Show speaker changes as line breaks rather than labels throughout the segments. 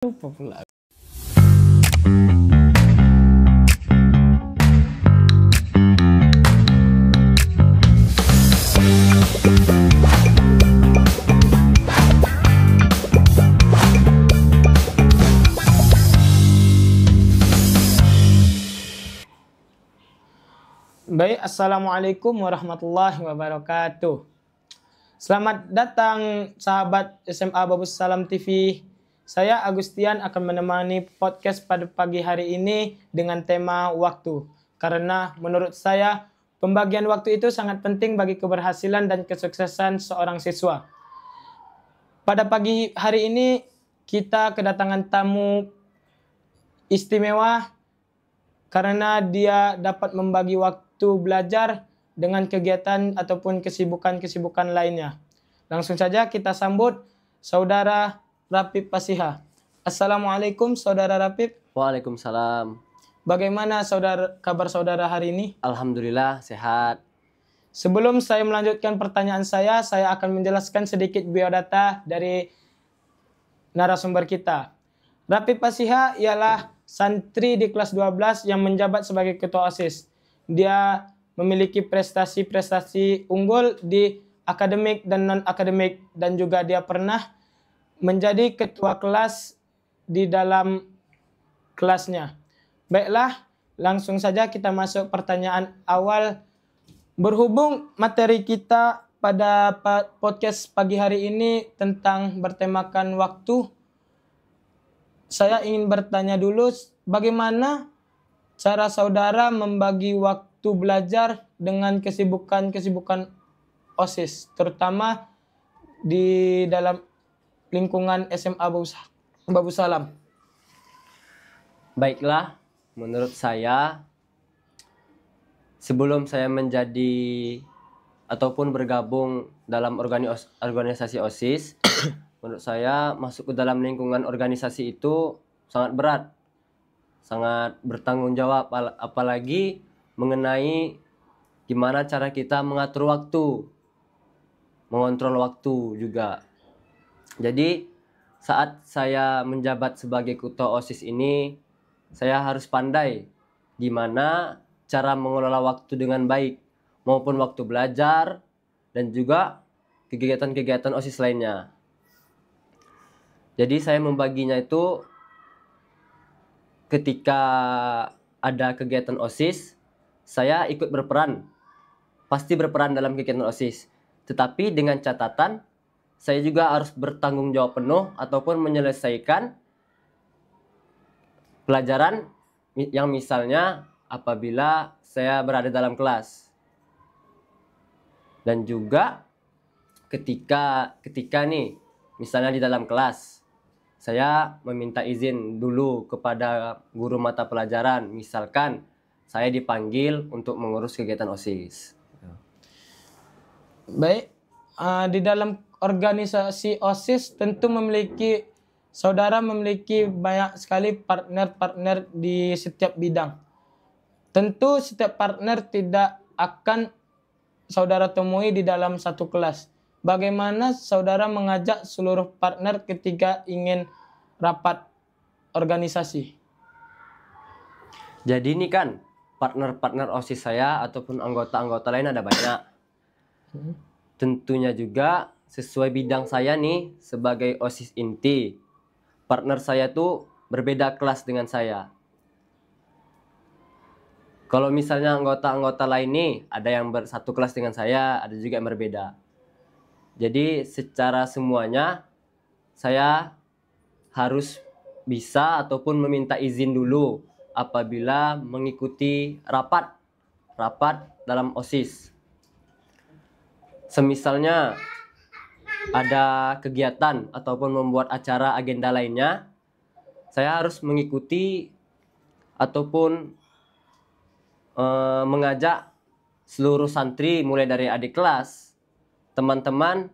Lupa pula. Baik, Assalamualaikum warahmatullahi wabarakatuh. Selamat datang sahabat SMA Babus Salam TV. Saya Agustian akan menemani podcast pada pagi hari ini dengan tema waktu. Karena menurut saya pembagian waktu itu sangat penting bagi keberhasilan dan kesuksesan seorang siswa. Pada pagi hari ini kita kedatangan tamu istimewa karena dia dapat membagi waktu belajar dengan kegiatan ataupun kesibukan-kesibukan lainnya. Langsung saja kita sambut Saudara Rapip Pasiha. Assalamualaikum Saudara Rapip.
Waalaikumsalam.
Bagaimana kabar saudara hari ini?
Alhamdulillah sehat.
Sebelum saya melanjutkan pertanyaan saya akan menjelaskan sedikit biodata dari narasumber kita. Rapip Pasiha ialah santri di kelas 12 yang menjabat sebagai ketua OSIS. Dia memiliki prestasi-prestasi unggul di akademik dan non-akademik, dan juga dia pernah menjadi ketua kelas di dalam kelasnya. Baiklah, langsung saja kita masuk pertanyaan awal. Berhubung materi kita pada podcast pagi hari ini tentang bertemakan waktu, saya ingin bertanya dulu, bagaimana cara saudara membagi waktu belajar dengan kesibukan-kesibukan OSIS, terutama di dalam lingkungan SMA Babus Salam?
Baiklah, menurut saya sebelum saya menjadi ataupun bergabung dalam organisasi OSIS, menurut saya masuk ke dalam lingkungan organisasi itu sangat berat, sangat bertanggung jawab, apalagi mengenai gimana cara kita mengatur waktu, mengontrol waktu juga. Jadi saat saya menjabat sebagai ketua OSIS ini, saya harus pandai gimana cara mengelola waktu dengan baik, maupun waktu belajar dan juga kegiatan-kegiatan OSIS lainnya. Jadi saya membaginya itu ketika ada kegiatan OSIS, saya ikut berperan, pasti berperan dalam kegiatan OSIS. Tetapi dengan catatan, saya juga harus bertanggung jawab penuh ataupun menyelesaikan pelajaran yang misalnya apabila saya berada dalam kelas. Dan juga ketika nih, misalnya di dalam kelas, saya meminta izin dulu kepada guru mata pelajaran, misalkan saya dipanggil untuk mengurus kegiatan OSIS.
Baik, di dalam organisasi OSIS tentu saudara memiliki banyak sekali partner-partner di setiap bidang. Tentu setiap partner tidak akan saudara temui di dalam satu kelas. Bagaimana saudara mengajak seluruh partner ketika ingin rapat organisasi?
Jadi ini kan partner-partner OSIS saya ataupun anggota-anggota lain ada banyak. Tentunya juga sesuai bidang saya nih sebagai OSIS inti. Partner saya tuh berbeda kelas dengan saya. Kalau misalnya anggota-anggota lain nih, ada yang satu kelas dengan saya, ada juga yang berbeda. Jadi secara semuanya saya harus bisa ataupun meminta izin dulu apabila mengikuti rapat dalam OSIS. Semisalnya ada kegiatan ataupun membuat acara agenda lainnya, saya harus mengikuti ataupun mengajak seluruh santri mulai dari adik kelas, teman-teman,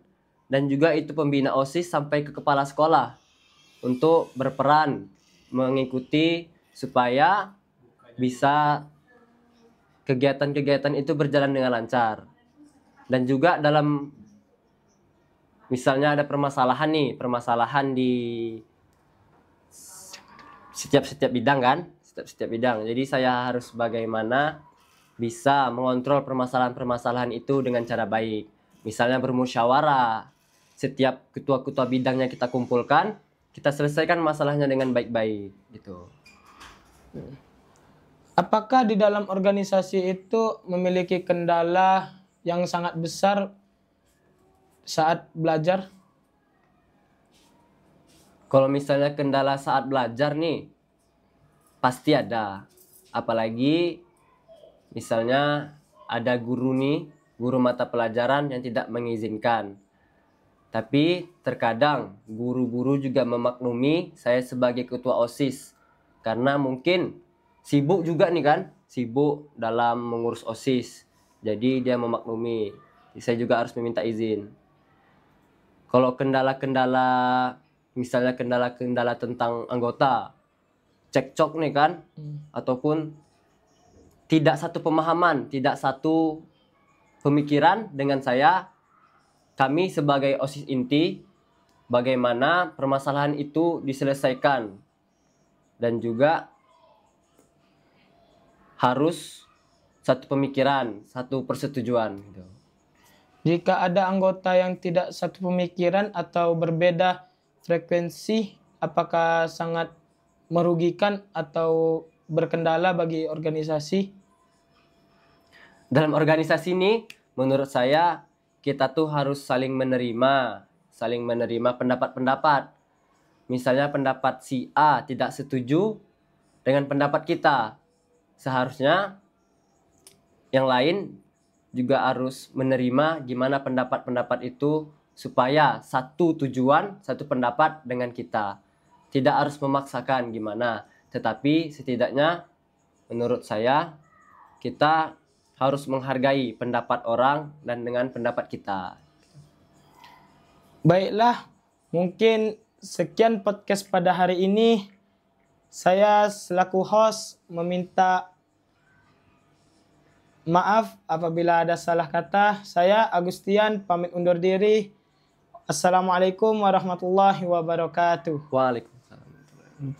dan juga itu pembina OSIS sampai ke kepala sekolah untuk berperan mengikuti supaya bisa kegiatan-kegiatan itu berjalan dengan lancar. Dan juga dalam misalnya ada permasalahan di setiap bidang kan, setiap bidang. Jadi saya harus bagaimana bisa mengontrol permasalahan-permasalahan itu dengan cara baik. Misalnya bermusyawarah, setiap ketua-ketua bidangnya kita kumpulkan, kita selesaikan masalahnya dengan baik-baik gitu.
Apakah di dalam organisasi itu memiliki kendala yang sangat besar saat belajar?
Kalau misalnya kendala saat belajar nih, pasti ada. Apalagi misalnya ada guru nih, guru mata pelajaran yang tidak mengizinkan. Tapi terkadang guru-guru juga memaklumi saya sebagai ketua OSIS. Karena mungkin sibuk juga nih kan, sibuk dalam mengurus OSIS. Jadi dia memaklumi. Saya juga harus meminta izin. Kalau kendala-kendala, misalnya kendala-kendala tentang anggota, cekcok nih kan, ataupun tidak satu pemahaman, tidak satu pemikiran dengan saya, kami sebagai OSIS inti, bagaimana permasalahan itu diselesaikan. Dan juga harus satu pemikiran, satu persetujuan gitu.
Jika ada anggota yang tidak satu pemikiran atau berbeda frekuensi, apakah sangat merugikan atau berkendala bagi organisasi?
Dalam organisasi ini, menurut saya, kita tuh harus saling menerima pendapat-pendapat. Misalnya pendapat si A tidak setuju dengan pendapat kita. Seharusnya yang lain juga harus menerima gimana pendapat-pendapat itu supaya satu tujuan, satu pendapat dengan kita. Tidak harus memaksakan gimana, tetapi setidaknya menurut saya kita harus menghargai pendapat orang dan dengan pendapat kita.
Baiklah, mungkin sekian podcast pada hari ini. Saya selaku host meminta maaf apabila ada salah kata. Saya Agustian pamit undur diri. Assalamualaikum warahmatullahi wabarakatuh.
Waalaikumsalam.